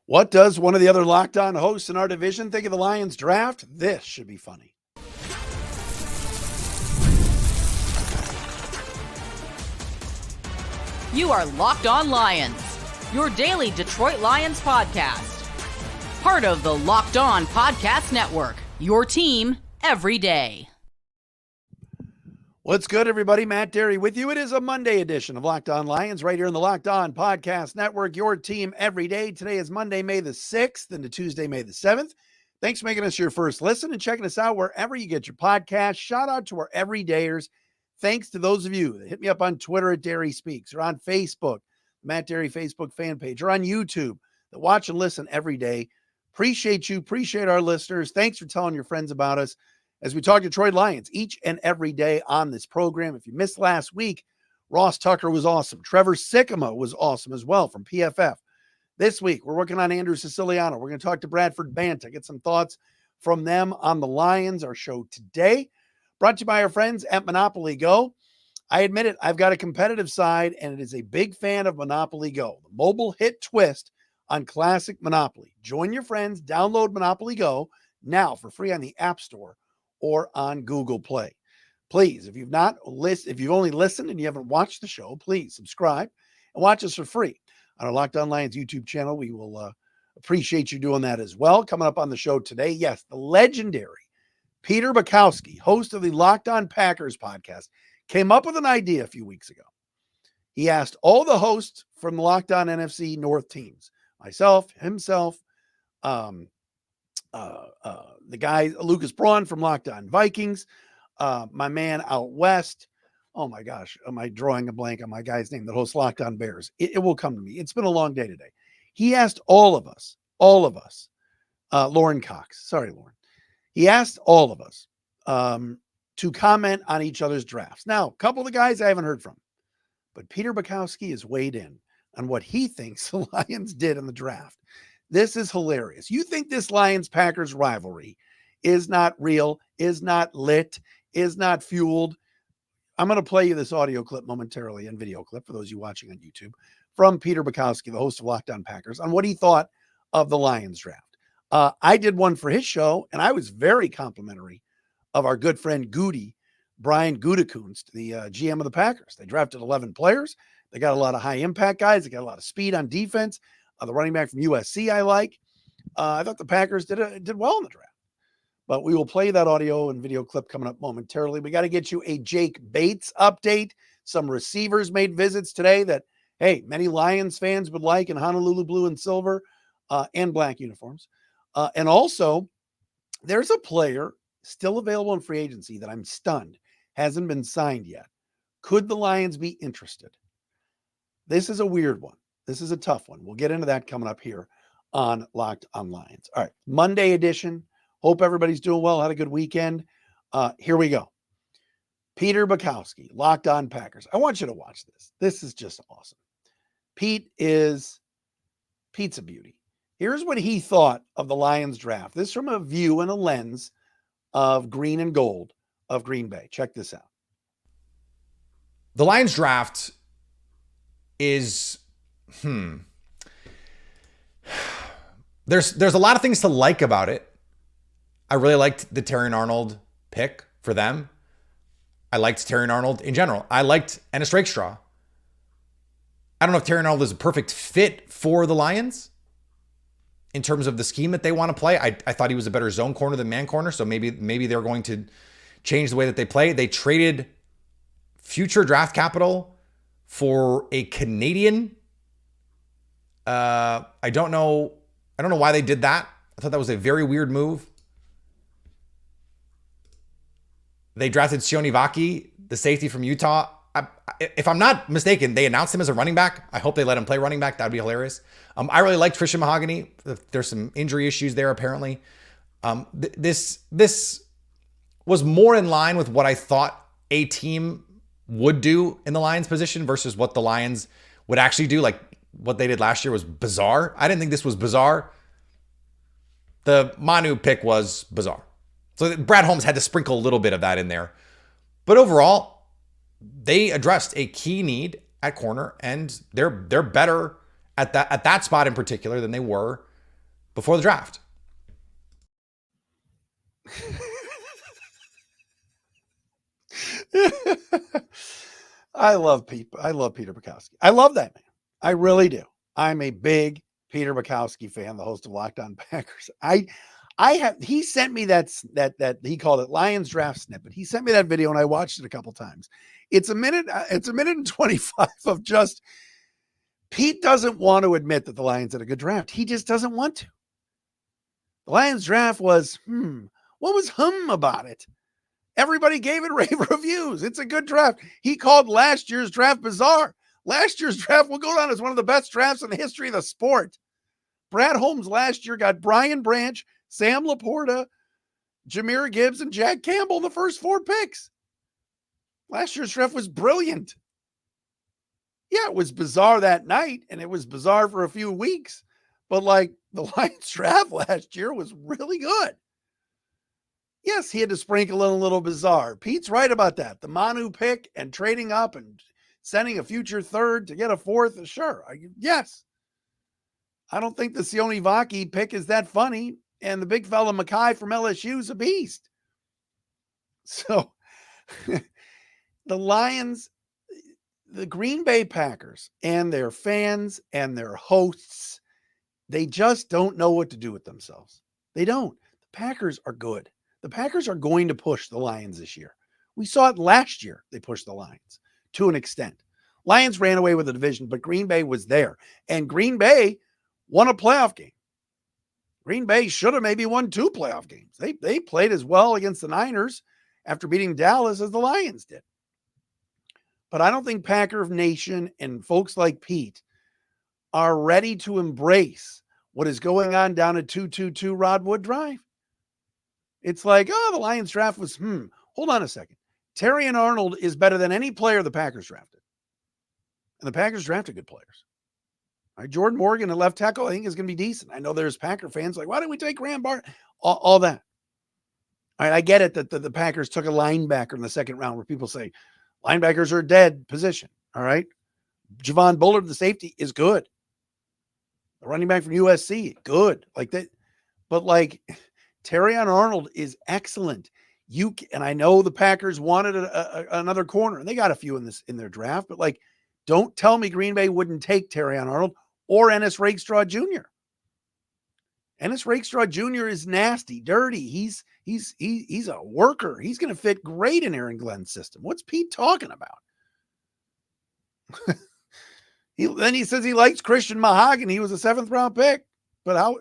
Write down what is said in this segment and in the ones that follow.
What does one of the other Locked On hosts in our division think of the Lions draft? This should be funny. You are Locked On Lions, your daily Detroit Lions podcast. Part of the Locked On Podcast Network, your team every day. What's good, everybody? Matt Derry with you. It is a Monday edition of Locked On Lions right here in the Locked On Podcast Network, your team every day. Today is Monday, May the 6th, into Tuesday, May the 7th. Thanks for making us your first listen and checking us out wherever you get your podcast. Shout out to our everydayers. Thanks to those of you that hit me up on Twitter at Derry Speaks or on Facebook, Matt Derry Facebook fan page, or on YouTube that watch and listen every day. Appreciate you. Appreciate our listeners. Thanks for telling your friends about us as we talk Detroit Lions each and every day on this program. If you missed last week, Ross Tucker was awesome. Trevor Sikkema was awesome as well from PFF. This week, we're working on Andrew Siciliano. We're going to talk to Bradford Banta, get some thoughts from them on the Lions. Our show today, brought to you by our friends at Monopoly Go. I admit it, I've got a competitive side, and it is a big fan of Monopoly Go, the mobile hit twist on classic Monopoly. Join your friends, download Monopoly Go now for free on the App Store or on Google Play. Please, if you've only listened and you haven't watched the show, please subscribe and watch us for free on our Locked On Lions YouTube channel. We will appreciate you doing that as well. Coming up on the show today, yes, the legendary Peter Bukowski, host of the Locked On Packers podcast, came up with an idea a few weeks ago. He asked all the hosts from the Locked On NFC North teams, myself, himself, the guy, Lucas Braun from Locked On Vikings, my man out west. Oh my gosh, am I drawing a blank on my guy's name that hosts Locked On Bears? It will come to me. It's been a long day today. He asked all of us, Lauren Cox. Sorry, Lauren. He asked all of us to comment on each other's drafts. Now, a couple of the guys I haven't heard from, but Peter Bukowski has weighed in on what he thinks the Lions did in the draft. This is hilarious. You think this Lions-Packers rivalry is not real, is not lit, is not fueled? I'm going to play you this audio clip momentarily and video clip for those of you watching on YouTube from Peter Bukowski, the host of Locked On Packers, on what he thought of the Lions draft. I did one for his show, and I was very complimentary of our good friend Brian Gutekunst, the GM of the Packers. They drafted 11 players. They got a lot of high-impact guys. They got a lot of speed on defense. The running back from USC I like. I thought the Packers did well in the draft. But we will play that audio and video clip coming up momentarily. We got to get you a Jake Bates update. Some receivers made visits today that, hey, many Lions fans would like in Honolulu blue and silver and black uniforms. And also, there's a player still available in free agency that I'm stunned hasn't been signed yet. Could the Lions be interested? This is a weird one. This is a tough one. We'll get into that coming up here on Locked On Lions. All right, Monday edition. Hope everybody's doing well. Had a good weekend. Here we go. Peter Bukowski, Locked On Packers. I want you to watch this. This is just awesome. Pete's a beauty. Here's what he thought of the Lions draft. This from a view and a lens of green and gold of Green Bay. Check this out. The Lions draft is, there's a lot of things to like about it. I really liked the Terrion Arnold pick for them. I liked Terrion Arnold in general. I liked Ennis Rakestraw. I don't know if Terrion Arnold is a perfect fit for the Lions in terms of the scheme that they want to play. I thought he was a better zone corner than man corner, so maybe they're going to change the way that they play. They traded future draft capital for a Canadian. I don't know why they did that. I thought that was a very weird move. They drafted Sione Vaki, the safety from Utah. If I'm not mistaken, they announced him as a running back. I hope they let him play running back. That would be hilarious. I really liked Christian Mahogany. There's some injury issues there, apparently. This was more in line with what I thought a team would do in the Lions position versus what the Lions would actually do. Like, what they did last year was bizarre. I didn't think this was bizarre. The Manu pick was bizarre. So Brad Holmes had to sprinkle a little bit of that in there. But overall, they addressed a key need at corner, and they're better at that spot in particular than they were before the draft. I love Peter Bukowski. I love that man. I really do. I'm a big Peter Bukowski fan, the host of Locked On Packers. He sent me that he called it Lions draft snippet. He sent me that video and I watched it a couple times. It's a minute and 25 of just Pete doesn't want to admit that the Lions had a good draft. He just doesn't want to. The Lions draft was, what was about it? Everybody gave it rave reviews. It's a good draft. He called last year's draft bizarre. Last year's draft will go down as one of the best drafts in the history of the sport. Brad Holmes last year got Brian Branch, Sam Laporta, Jahmyr Gibbs, and Jack Campbell in the first 4 picks. Last year's draft was brilliant. Yeah, it was bizarre that night, and it was bizarre for a few weeks. But like the Lions draft last year was really good. Yes, he had to sprinkle in a little bizarre. Pete's right about that. The Manu pick and trading up and sending a future third to get a fourth. Sure. Yes. I don't think the Sione Vaki pick is that funny. And the big fella Mackay from LSU is a beast. So the Lions, the Green Bay Packers and their fans and their hosts, they just don't know what to do with themselves. They don't. The Packers are good. The Packers are going to push the Lions this year. We saw it last year. They pushed the Lions to an extent. Lions ran away with the division, but Green Bay was there. And Green Bay won a playoff game. Green Bay should have maybe won 2 playoff games. They played as well against the Niners after beating Dallas as the Lions did. But I don't think Packer Nation and folks like Pete are ready to embrace what is going on down at 222 Rodwood Drive. It's like, the Lions draft was, hold on a second. Terrion Arnold is better than any player the Packers drafted. And the Packers drafted good players. All right, Jordan Morgan, a left tackle, I think is going to be decent. I know there's Packer fans like, why didn't we take Graham Barton? All that. All right, I get it that the Packers took a linebacker in the second round where people say linebackers are a dead position. All right. Javon Bullard, the safety, is good. The running back from USC, good. Like that. But like Terrion Arnold is excellent. And I know the Packers wanted another corner, and they got a few in their draft, but like, don't tell me Green Bay wouldn't take Terrion Arnold or Ennis Rakestraw Jr. Ennis Rakestraw Jr. is nasty, dirty. He's a worker. He's going to fit great in Aaron Glenn's system. What's Pete talking about? Then he says he likes Christian Mahogany. He was a 7th round pick, but how?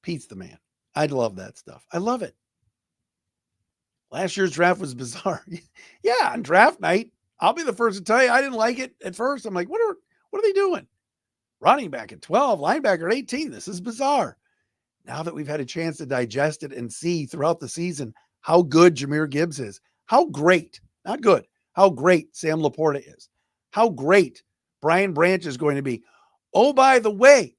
Pete's the man. I'd love that stuff. I love it. Last year's draft was bizarre. Yeah, on draft night, I'll be the first to tell you I didn't like it at first. I'm like, what are they doing? Running back at 12, linebacker at 18. This is bizarre. Now that we've had a chance to digest it and see throughout the season how good Jahmyr Gibbs is, how great, not good, how great Sam Laporta is, how great Brian Branch is going to be. Oh, by the way,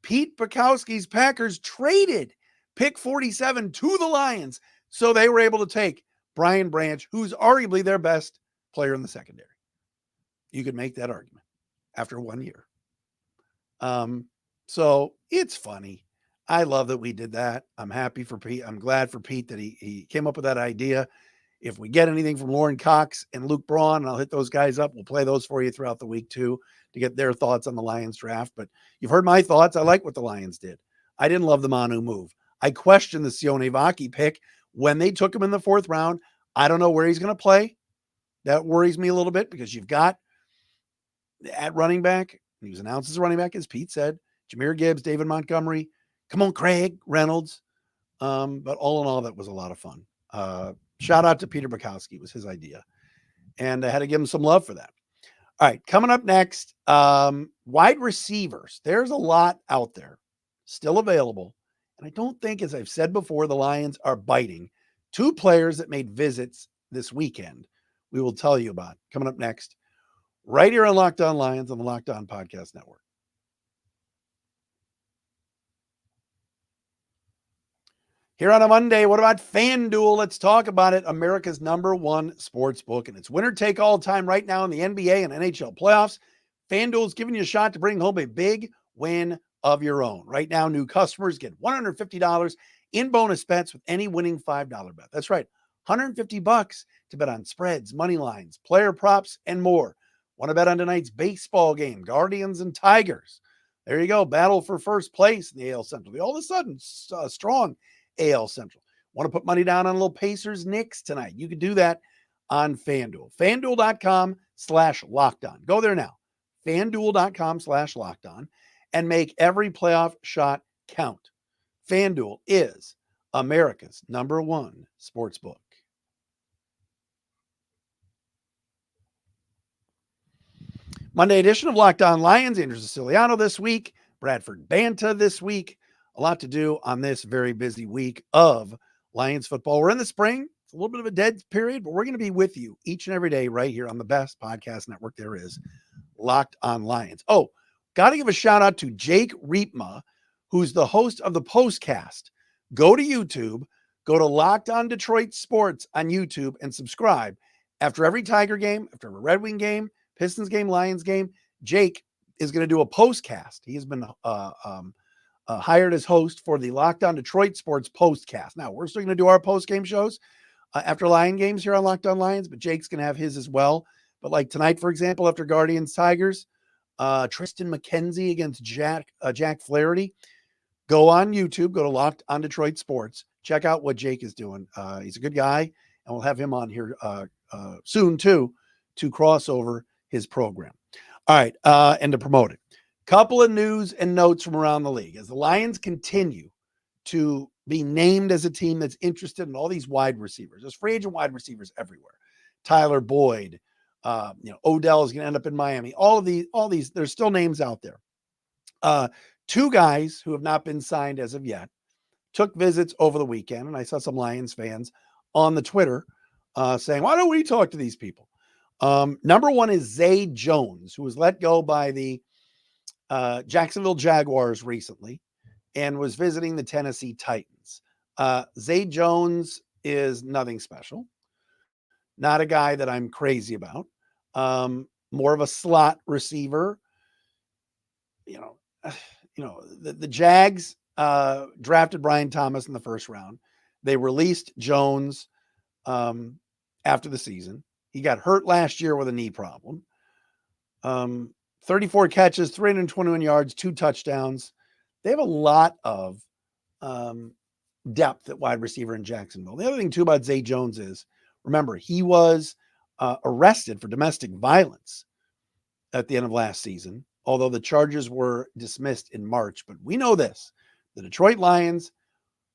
Pete Bukowski's Packers traded pick 47 to the Lions, so they were able to take Brian Branch, who's arguably their best player in the secondary. You could make that argument after 1 year. So it's funny. I love that we did that. I'm happy for Pete. I'm glad for Pete that he came up with that idea. If we get anything from Lauren Cox and Luke Braun, and I'll hit those guys up. We'll play those for you throughout the week too, to get their thoughts on the Lions draft. But you've heard my thoughts. I like what the Lions did. I didn't love the Manu move. I questioned the Sione Vaki pick when they took him in the 4th round. I don't know where he's going to play. That worries me a little bit because you've got at running back, he was announced as a running back, as Pete said, Jahmyr Gibbs, David Montgomery, come on, Craig Reynolds. But all in all, that was a lot of fun. Shout out to Peter Bukowski. It was his idea. And I had to give him some love for that. All right, coming up next, wide receivers. There's a lot out there still available. And I don't think, as I've said before, the Lions are biting. 2 players that made visits this weekend we will tell you about coming up next, right here on Locked On Lions on the Locked On Podcast Network. Here on a Monday, what about FanDuel? Let's talk about it. America's #1 sportsbook, and it's winner take all time right now in the NBA and NHL playoffs. FanDuel is giving you a shot to bring home a big win of your own. Right now, new customers get $150 in bonus bets with any winning $5 bet. That's right, $150 to bet on spreads, money lines, player props, and more. Want to bet on tonight's baseball game, Guardians and Tigers? There you go, battle for first place in the AL Central. All of a sudden, strong AL Central. Want to put money down on a little Pacers Knicks tonight? You can do that on FanDuel. FanDuel.com/lockedon. Go there now. FanDuel.com/lockedon and make every playoff shot count. FanDuel is America's #1 sportsbook. Monday edition of Locked On Lions. Andrew Siciliano this week. Bradford Banta this week. A lot to do on this very busy week of Lions football. We're in the spring. It's a little bit of a dead period, but we're going to be with you each and every day right here on the best podcast network there is, Locked On Lions. Oh, got to give a shout out to Jake Riepma, who's the host of the Postcast. Go to YouTube, go to Locked On Detroit Sports on YouTube and subscribe. After every Tiger game, after every Red Wing game, Pistons game, Lions game, Jake is going to do a postcast. He has been hired as host for the Locked On Detroit Sports Postcast. Now, we're still going to do our post-game shows after Lion games here on Locked On Lions, but Jake's going to have his as well. But like tonight, for example, after Guardians Tigers, Tristan McKenzie against Jack Flaherty, go on YouTube, go to Locked On Detroit Sports, check out what Jake is doing. He's a good guy, and we'll have him on here soon too to cross over his program. All right, and to promote it. Couple of news and notes from around the league. As the Lions continue to be named as a team that's interested in all these wide receivers. There's free agent wide receivers everywhere. Tyler Boyd, Odell is going to end up in Miami. All these, there's still names out there. Two guys who have not been signed as of yet took visits over the weekend, and I saw some Lions fans on the Twitter saying, why don't we talk to these people? Number one is Zay Jones, who was let go by the Jacksonville Jaguars recently and was visiting the Tennessee Titans. Zay Jones is nothing special. Not a guy that I'm crazy about. More of a slot receiver. The Jags drafted Brian Thomas in the first round. They released Jones after the season. He got hurt last year with a knee problem. 34 catches, 321 yards, 2 touchdowns. They have a lot of depth at wide receiver in Jacksonville. The other thing, too, about Zay Jones is, remember, he was arrested for domestic violence at the end of last season, although the charges were dismissed in March. But we know this. The Detroit Lions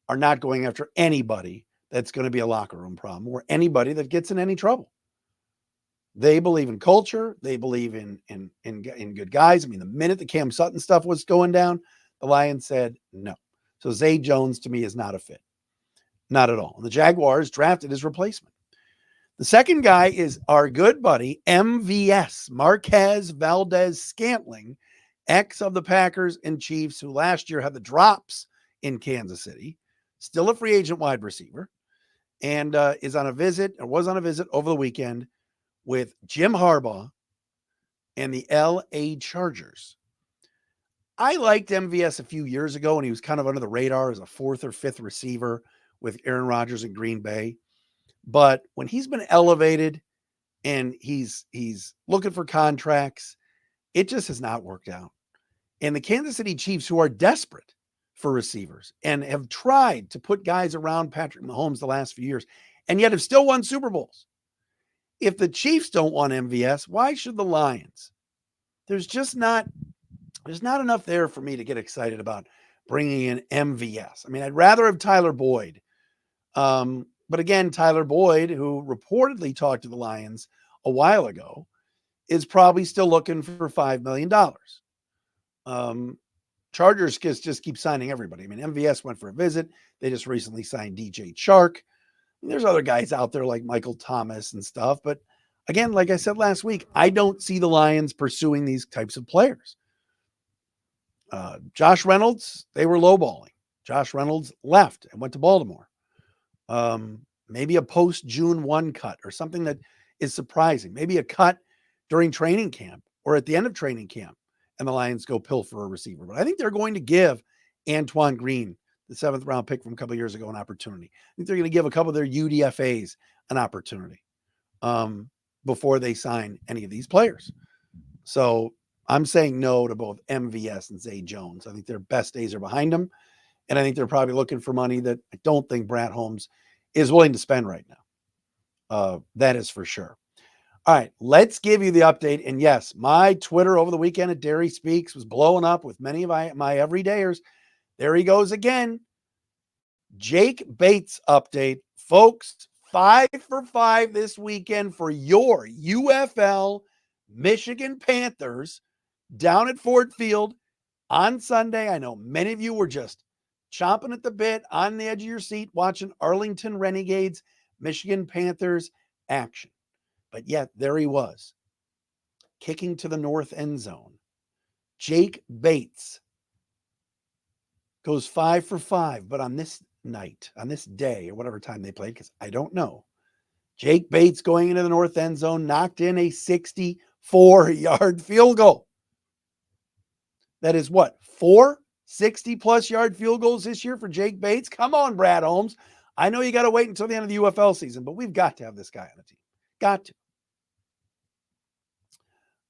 are not going after anybody that's going to be a locker room problem or anybody that gets in any trouble. They believe in culture. They believe in good guys. I mean, the minute the Cam Sutton stuff was going down, the Lions said no. So Zay Jones, to me, is not a fit. Not at all. And the Jaguars drafted his replacement. The second guy is our good buddy, MVS, Marquez Valdez-Scantling, ex of the Packers and Chiefs, who last year had the drops in Kansas City, still a free agent wide receiver, and was on a visit over the weekend with Jim Harbaugh and the LA Chargers. I liked MVS a few years ago when he was kind of under the radar as a 4th or 5th receiver with Aaron Rodgers in Green Bay. But when he's been elevated and he's looking for contracts, it just has not worked out. And the Kansas City Chiefs, who are desperate for receivers and have tried to put guys around Patrick Mahomes the last few years, and yet have still won Super Bowls. If the Chiefs don't want MVS, why should the Lions? There's not enough there for me to get excited about bringing in MVS. I mean, I'd rather have Tyler Boyd. But again, Tyler Boyd, who reportedly talked to the Lions a while ago, is probably still looking for $5 million. Chargers just keep signing everybody. I mean, MVS went for a visit. They just recently signed DJ Chark. There's other guys out there like Michael Thomas and stuff. But again, like I said last week, I don't see the Lions pursuing these types of players. Josh Reynolds, they were lowballing. Josh Reynolds left and went to Baltimore. Maybe a post-June 1 cut or something that is surprising. Maybe a cut during training camp or at the end of training camp and the Lions go pilfer a receiver. But I think they're going to give Antoine Green, the 7th round pick from a couple of years ago, an opportunity. I think they're going to give a couple of their UDFAs an opportunity before they sign any of these players. So I'm saying no to both MVS and Zay Jones. I think their best days are behind them. And I think they're probably looking for money that I don't think Brad Holmes is willing to spend right now. That is for sure. All right, let's give you the update. And yes, my Twitter over the weekend at Derry Speaks was blowing up with many of my everydayers. There he goes again. Jake Bates update. Folks, 5 for 5 this weekend for your UFL Michigan Panthers down at Ford Field on Sunday. I know many of you were just chomping at the bit on the edge of your seat watching Arlington Renegades, Michigan Panthers action. But yet there he was, kicking to the north end zone. Jake Bates goes 5 for 5, but on this night, on this day, or whatever time they played, because I don't know, Jake Bates going into the north end zone knocked in a 64-yard field goal. That is what, 4 60-plus yard field goals this year for Jake Bates? Come on, Brad Holmes. I know you got to wait until the end of the UFL season, but we've got to have this guy on the team. Got to.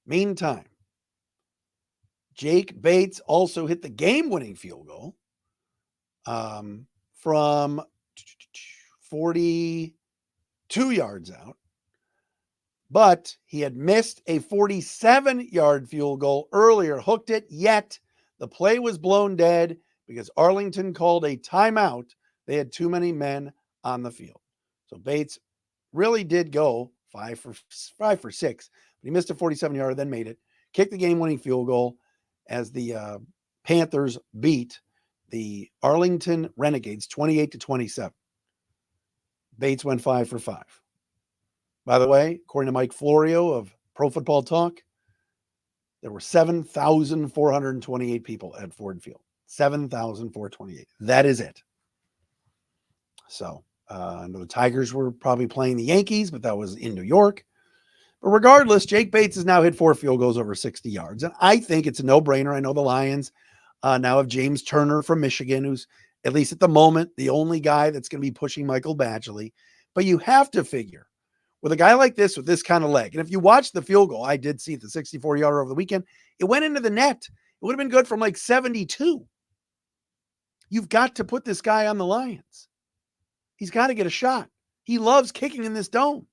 Meantime, Jake Bates also hit the game-winning field goal from 42 yards out, but he had missed a 47-yard field goal earlier, hooked it, yet the play was blown dead because Arlington called a timeout. They had too many men on the field. So Bates really did go 5 for 6. He missed a 47-yarder, then made it, kicked the game-winning field goal as the Panthers beat the Arlington Renegades 28-27. Bates went 5 for 5. By the way, according to Mike Florio of Pro Football Talk, there were 7,428 people at Ford Field. 7,428. That is it. So I know the Tigers were probably playing the Yankees, but that was in New York. But regardless, Jake Bates has now hit 4 field goals over 60 yards. And I think it's a no-brainer. I know the Lions now have James Turner from Michigan, who's, at least at the moment, the only guy that's going to be pushing Michael Badgley. But you have to figure, with a guy like this, with this kind of leg, and if you watch the field goal, I did see the 64-yarder over the weekend, it went into the net. It would have been good from like 72. You've got to put this guy on the Lions. He's got to get a shot. He loves kicking in this dome.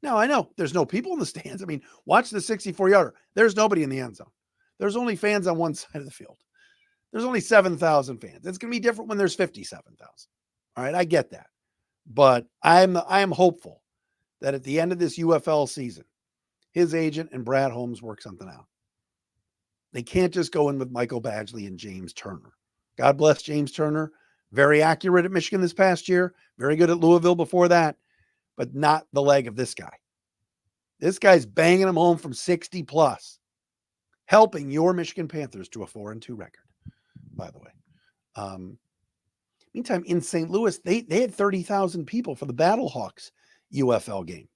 Now, I know there's no people in the stands. I mean, watch the 64-yarder. There's nobody in the end zone. There's only fans on one side of the field. There's only 7,000 fans. It's going to be different when there's 57,000. All right, I get that. But I am hopeful that at the end of this UFL season, his agent and Brad Holmes work something out. They can't just go in with Michael Badgley and James Turner. God bless James Turner. Very accurate at Michigan this past year. Very good at Louisville before that. But not the leg of this guy. This guy's banging them home from 60 plus, helping your Michigan Panthers to a 4-2 record, by the way. Meantime, in St. Louis, they had 30,000 people for the Battlehawks UFL game.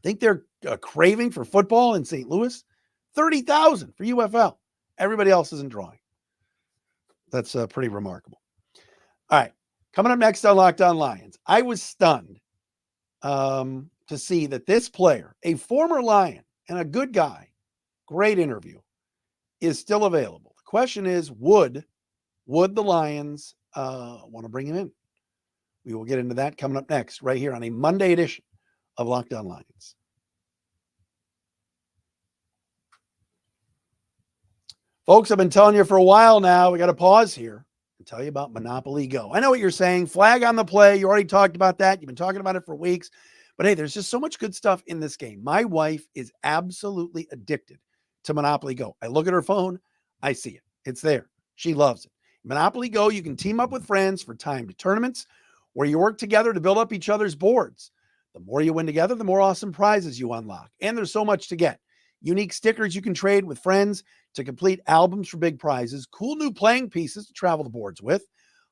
Think they're craving for football in St. Louis? 30,000 for UFL. Everybody else isn't drawing. That's pretty remarkable. All right. Coming up next on Locked On Lions, I was stunned to see that this player, a former Lion and a good guy, great interview, is still available. The question is, would the Lions want to bring him in? We will get into that coming up next, right here on a Monday edition of Locked On Lions. Folks, I've been telling you for a while now, we got to pause here and tell you about Monopoly Go. I know what you're saying. Flag on the play. You already talked about that. You've been talking about it for weeks. But hey, there's just so much good stuff in this game. My wife is absolutely addicted to Monopoly Go. I look at her phone. I see it. It's there. She loves it. Monopoly Go, you can team up with friends for timed tournaments where you work together to build up each other's boards. The more you win together, the more awesome prizes you unlock. And there's so much to get. Unique stickers you can trade with friends to complete albums for big prizes, cool new playing pieces to travel the boards with,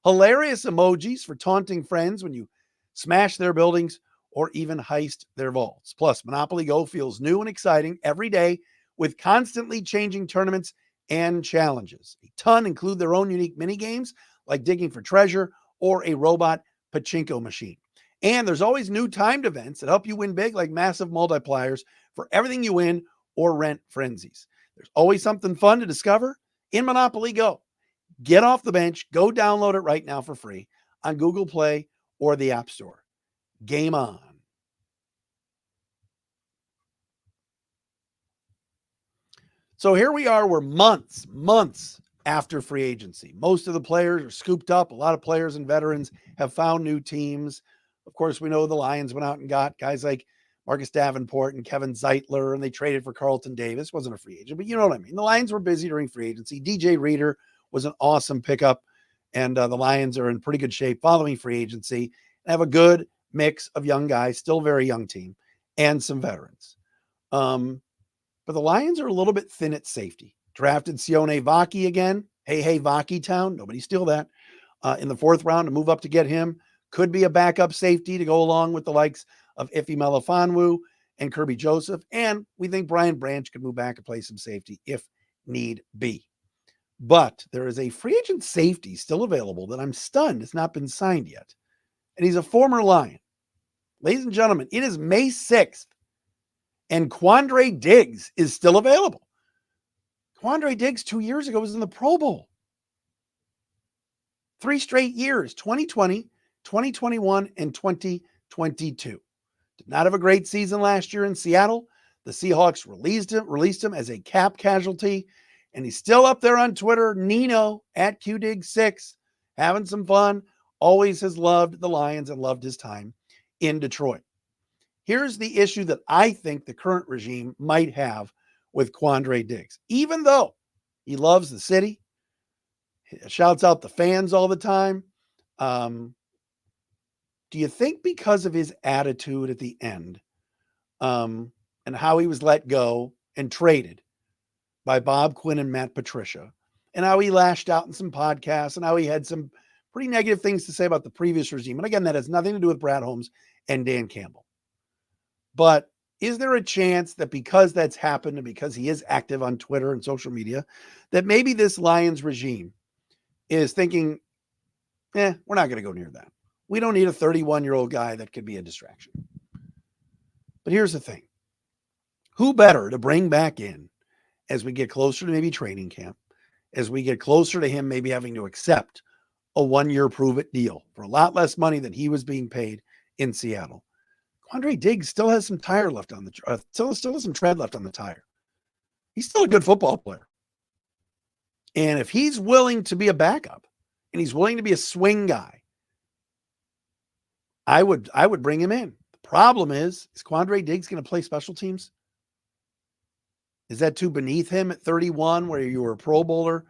hilarious emojis for taunting friends when you smash their buildings or even heist their vaults. Plus, Monopoly Go feels new and exciting every day with constantly changing tournaments and challenges. A ton include their own unique mini games like digging for treasure or a robot pachinko machine. And there's always new timed events that help you win big, like massive multipliers for everything you win or rent frenzies. There's always something fun to discover in Monopoly Go. Get off the bench, go download it right now for free on Google Play or the App Store. Game on. So here we are, we're months after free agency. Most of the players are scooped up. A lot of players and veterans have found new teams. Of course, we know the Lions went out and got guys like Marcus Davenport and Kevin Zeitler, and they traded for Carlton Davis. Wasn't a free agent, but you know what I mean. The Lions were busy during free agency. DJ Reader was an awesome pickup, and the Lions are in pretty good shape following free agency and have a good mix of young guys, still very young team, and some veterans. But the Lions are a little bit thin at safety. Drafted Sione Vaki again. Hey, Vaki Town. Nobody steal that. In the 4th round to move up to get him. Could be a backup safety to go along with the likes of Ife Melifonwu and Kirby Joseph. And we think Brian Branch could move back and play some safety if need be. But there is a free agent safety still available that I'm stunned has not been signed yet. And he's a former Lion. Ladies and gentlemen, it is May 6th. And Quandre Diggs is still available. Quandre Diggs 2 years ago was in the Pro Bowl. 3 straight years, 2020, 2021, and 2022. Did not have a great season last year in Seattle. The Seahawks released him as a cap casualty, and he's still up there on Twitter, Nino at QDig6, having some fun. Always has loved the Lions and loved his time in Detroit. Here's the issue that I think the current regime might have with Quandre Diggs. Even though he loves the city, he shouts out the fans all the time, do you think because of his attitude at the end and how he was let go and traded by Bob Quinn and Matt Patricia, and how he lashed out in some podcasts and how he had some pretty negative things to say about the previous regime? And again, that has nothing to do with Brad Holmes and Dan Campbell. But is there a chance that because that's happened and because he is active on Twitter and social media, that maybe this Lions regime is thinking, we're not going to go near that. We don't need a 31-year-old guy that could be a distraction. But here's the thing. Who better to bring back in as we get closer to maybe training camp, as we get closer to him maybe having to accept a 1-year prove-it deal for a lot less money than he was being paid in Seattle? Quandre Diggs still has some tire left on the still has some tread left on the tire. He's still a good football player. And if he's willing to be a backup and he's willing to be a swing guy, I would bring him in. The problem is Quandre Diggs going to play special teams? Is that too beneath him at 31, where you were a Pro Bowler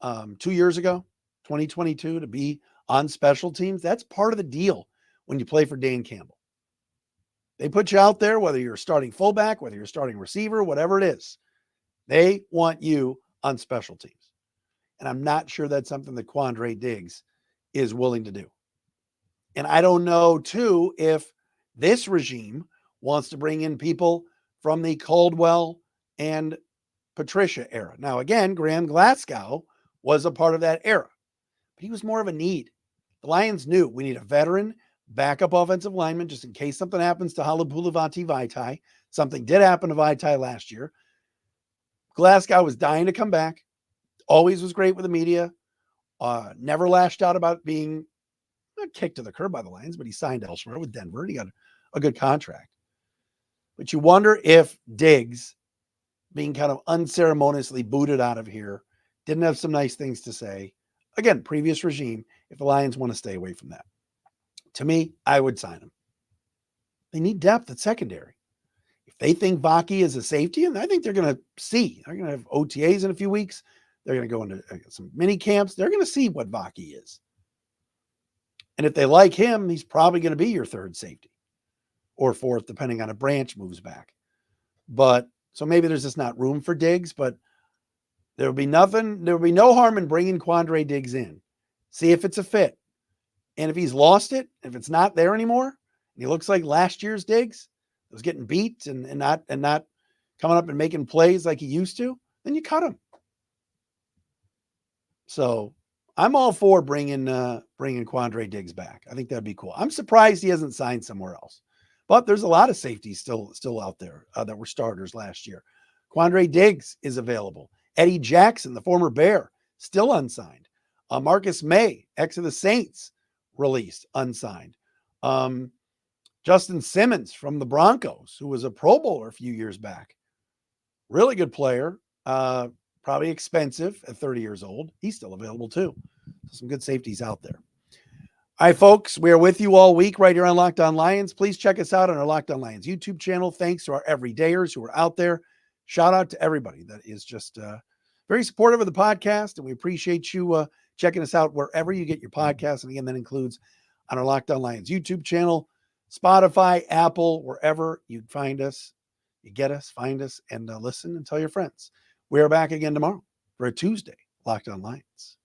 2 years ago, 2022, to be on special teams? That's part of the deal when you play for Dan Campbell. They put you out there, whether you're starting fullback, whether you're starting receiver, whatever it is. They want you on special teams. And I'm not sure that's something that Quandre Diggs is willing to do. And I don't know, too, if this regime wants to bring in people from the Caldwell and Patricia era. Now, again, Graham Glasgow was a part of that era, but he was more of a need. The Lions knew we need a veteran backup offensive lineman just in case something happens to Halapoulivaati Vaitai. Something did happen to Vaitai last year. Glasgow was dying to come back. Always was great with the media. Never lashed out about being kicked to the curb by the Lions, but he signed elsewhere with Denver. And he got a good contract. But you wonder if Diggs, being kind of unceremoniously booted out of here, didn't have some nice things to say. Again, previous regime, if the Lions want to stay away from that. To me, I would sign him. They need depth at secondary. If they think Vaki is a safety, and I think they're going to see, they're going to have OTAs in a few weeks. They're going to go into some mini camps. They're going to see what Vaki is. And if they like him, he's probably going to be your third safety or fourth, depending on if Branch moves back. But so maybe there's just not room for Diggs, but there will be no harm in bringing Quandre Diggs in. See if it's a fit. And if he's lost it, if it's not there anymore, and he looks like last year's Diggs, was getting beat and not coming up and making plays like he used to, then you cut him. So I'm all for bringing Quandre Diggs back. I think that'd be cool. I'm surprised he hasn't signed somewhere else. But there's a lot of safeties still out there that were starters last year. Quandre Diggs is available. Eddie Jackson, the former Bear, still unsigned. Marcus May, ex of the Saints, released, unsigned. Justin Simmons from the Broncos, who was a Pro Bowler a few years back. Really good player. Probably expensive at 30 years old. He's still available too. Some good safeties out there. All right, folks, we are with you all week right here on Locked On Lions. Please check us out on our Locked On Lions YouTube channel. Thanks to our everydayers who are out there. Shout out to everybody that is just very supportive of the podcast, and we appreciate you checking us out wherever you get your podcasts. And again, that includes on our Locked On Lions YouTube channel, Spotify, Apple, wherever you find us. You get us, find us, and listen and tell your friends. We are back again tomorrow for a Tuesday Locked On Lions.